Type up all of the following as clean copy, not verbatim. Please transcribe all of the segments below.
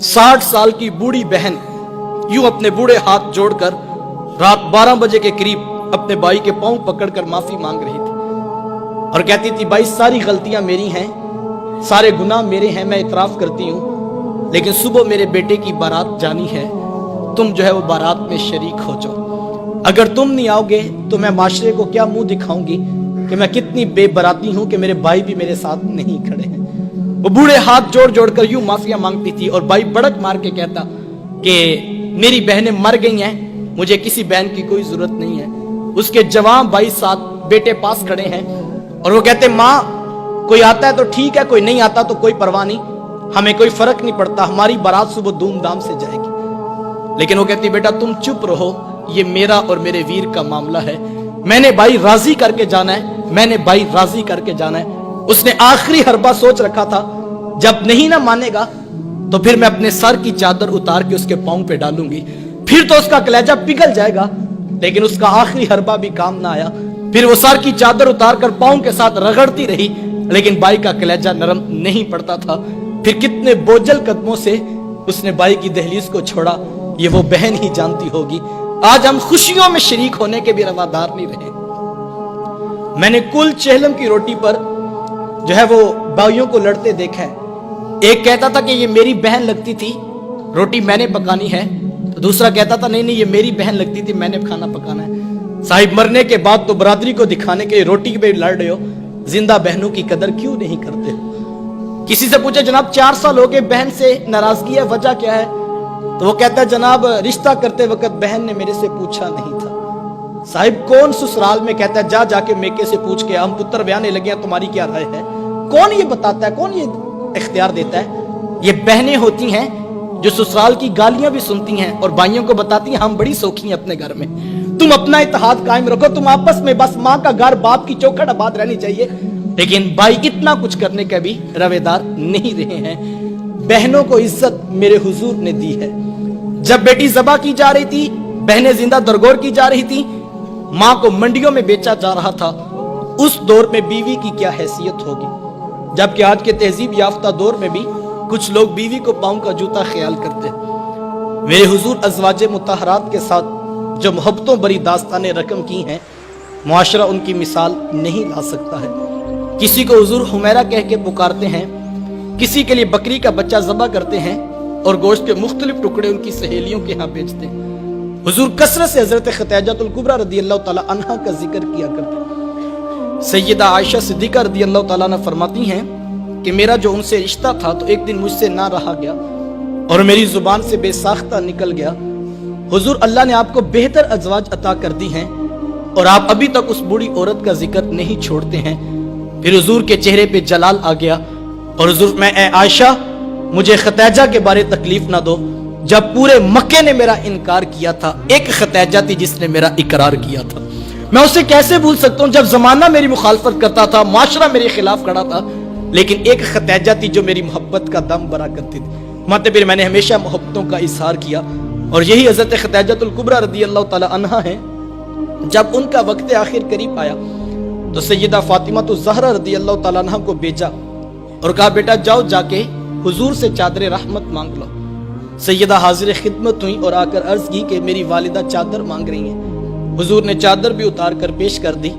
60 साल की बूढ़ी बहन यूं अपने बूढ़े हाथ जोड़कर रात 12 बजे के करीब अपने भाई के पांव पकड़कर माफी मांग रही थी और कहती थी, भाई सारी गलतियां मेरी हैं, सारे गुनाह मेरे हैं, मैं इतराफ करती हूं, लेकिन सुबह मेरे बेटे की बारात जानी है, तुम जो है वो बारात में शरीक हो जाओ। अगर तुम नहीं आओगे तो मैं माशरे को क्या मुंह दिखाऊंगी कि मैं कितनी बेबराती हूं कि मेरे भाई भी मेरे साथ नहीं खड़े हैं। वो बूढ़े हाथ जोड़ जोड़कर यूं माफिया मांगती थी और भाई बड़क मार के कहता कि मेरी बहनें मर गई हैं, मुझे किसी बहन की कोई जरूरत नहीं है। उसके जवान भाई साथ बेटे पास खड़े हैं और वो कहते, माँ कोई आता है तो ठीक है, कोई नहीं आता तो कोई परवाह नहीं, हमें कोई फर्क नहीं पड़ता, हमारी बारात सुबह धूमधाम से जाएगी। लेकिन वो कहती, बेटा तुम चुप रहो, ये मेरा और मेरे वीर का मामला है, मैंने भाई राजी करके जाना है, मैंने भाई राजी करके जाना है। उसने आखिरी हरबा सोच रखा था, जब नहीं ना मानेगा तो फिर मैं अपने सर की चादर उतार के उसके पांव पे डालूंगी, फिर तो उसका कलेजा पिघल जाएगा। लेकिन उसका आखिरी हरबा भी काम ना आया, फिर वो सर की चादर उतार कर पांव के साथ रगड़ती रही, लेकिन भाई का कलेजा नरम नहीं पड़ता था। फिर कितने बोझल कदमों से उसने भाई की दहलीज को छोड़ा, ये वो बहन ही जानती होगी। आज हम खुशियों में शरीक होने के भी रवादार नहीं रहे। मैंने कुल चेहलम की रोटी पर जो है वो भाइयों को लड़ते देखा है। एक कहता था कि ये मेरी बहन लगती थी, रोटी मैंने पकानी है, तो दूसरा कहता था नहीं ये मेरी बहन लगती थी, मैंने खाना पकाना है। साहिब मरने के बाद तो बरादरी को दिखाने के लिए रोटी पे लड़ रहे हो, जिंदा बहनों की कदर क्यों नहीं करते हो? किसी से पूछे, जनाब 4 साल हो गए, बहन से नाराजगी है, वजह क्या है? तो वो कहता है, जनाब रिश्ता करते वक्त बहन ने मेरे से पूछा नहीं था। साहिब कौन ससुराल में कहता है जा जाके मेके से पूछ के हम पुत्र ब्याने लगे हैं, तुम्हारी क्या राय है? कौन ये बताता है, कौन ये इख्तियार देता है? ये बहनें होती हैं जो ससुराल की गालियां भी सुनती हैं और भाइयों को बताती हैं हम बड़ी सौखी हैं अपने घर में, तुम अपना इत्तेहाद कायम रखो, तुम आपस में बस माँ का घर बाप की चौखट आबाद रहनी चाहिए। लेकिन भाई इतना कुछ करने का भी रवेदार नहीं रहे हैं। बहनों को इज्जत मेरे हुजूर ने दी है। जब बेटी ज़बा की जा रही थी, बहनें जिंदा दरगोर की जा रही थी, माँ को मंडियों में बेचा जा रहा था, उस दौर में बीवी की क्या हैसियत होगी? जबकि आज के तहजीब याफ्ता दौर में भी कुछ लोग बीवी को पांव का जूता ख्याल करते हैं। मेरे हुजूर अज़वाजे मुतहरात के साथ जो मोहब्बतों भरी दास्तानें रकम की हैं, मुआशरा उनकी मिसाल नहीं ला सकता है। किसी को हुजूर हुमैरा कह के पुकारते हैं, किसी के लिए बकरी का बच्चा ज़बा करते हैं और गोश्त के मुख्तलिफ टुकड़े उनकी सहेलियों के यहाँ बेचते हैं। हुजूर कसरत से हजरत खतीजतुल कुबरा रदियल्लाहु ताला अन्हा का जिक्र किया करते हैं। सैयदा आयशा सिद्दीका रदियल्लाहु ताला अन्हा फरमाती हैं कि मेरा जो उनसे रिश्ता था तो एक दिन मुझसे ना रहा गया और मेरी जुबान से बेसाख्ता निकल गया। हुजूर अल्लाह ने आपको बेहतर अज़वाज अता कर दी हैं और आप अभी तक उस बूढ़ी औरत का जिक्र नहीं छोड़ते हैं। फिर हुजूर के चेहरे पे जलाल आ गया और हुजूर मैं ए आयशा मुझे खतीजा के बारे तकलीफ ना दो, जब पूरे मक्के ने मेरा इनकार किया था, एक खतीजा थी जिसने मेरा इकरार किया था, मैं उसे कैसे भूल सकता हूँ? जब जमाना मेरी मुखालफत करता था, माशरा मेरे खिलाफ खड़ा था, लेकिन एक खतीजा थी जो मेरी मोहब्बत का दम भरा करती थी। माते फिर मैंने हमेशा मोहब्बतों का इजहार किया और यही हजरत खतीजतुल कुबरा रदियल्लाहु ताला अन्हा है। जब उनका वक्त आखिर करीब आया तो सैयदा फातिमा तो ज़हरा रदियल्लाहु ताला अन्हा को भेजा और कहा, बेटा जाओ जाके हुजूर से चादर रहमत मांग लो। सैयदा हाजिर खिदमत हुई और आकर अर्ज की कि मेरी वालिदा चादर मांग रही हैं। हुजूर ने चादर भी उतार कर पेश कर दी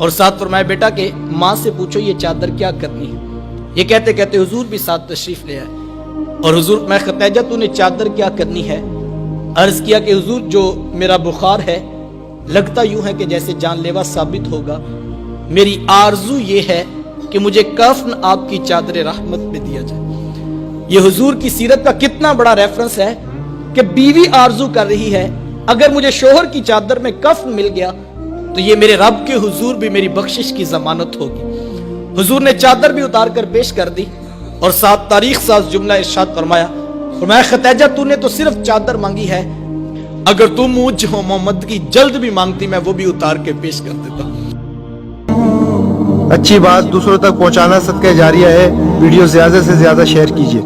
और साथ फरमाया, बेटा के माँ से पूछो ये चादर क्या करनी है। ये कहते कहते हुजूर भी साथ तशरीफ ले आए और हुजूर मैं खतीजा तूने चादर क्या करनी है? अर्ज किया कि हुजूर जो मेरा बुखार है लगता यूं है कि जैसे जानलेवा साबित होगा, मेरी आरजू ये है कि मुझे कफन आपकी चादर रहमत में दिया जाए। ये हुजूर की सीरत का कितना बड़ा रेफरेंस है कि बीवी आरजू कर रही है, अगर मुझे शोहर की चादर में कफन मिल गया तो ये मेरे रब के हुजूर भी मेरी बख्शिश की जमानत होगी। हुजूर ने चादर भी उतार कर पेश कर दी और साथ तारीख साज जुमला इरशाद फरमाया, खतीजा तूने तो सिर्फ चादर मांगी है, अगर तू मुझ मोहम्मद की जल्द भी मांगती मैं वो भी उतार के पेश कर देता। अच्छी बात दूसरों तक पहुंचाना सदका जारिया है। वीडियो ज्यादा से ज्यादा शेयर कीजिए।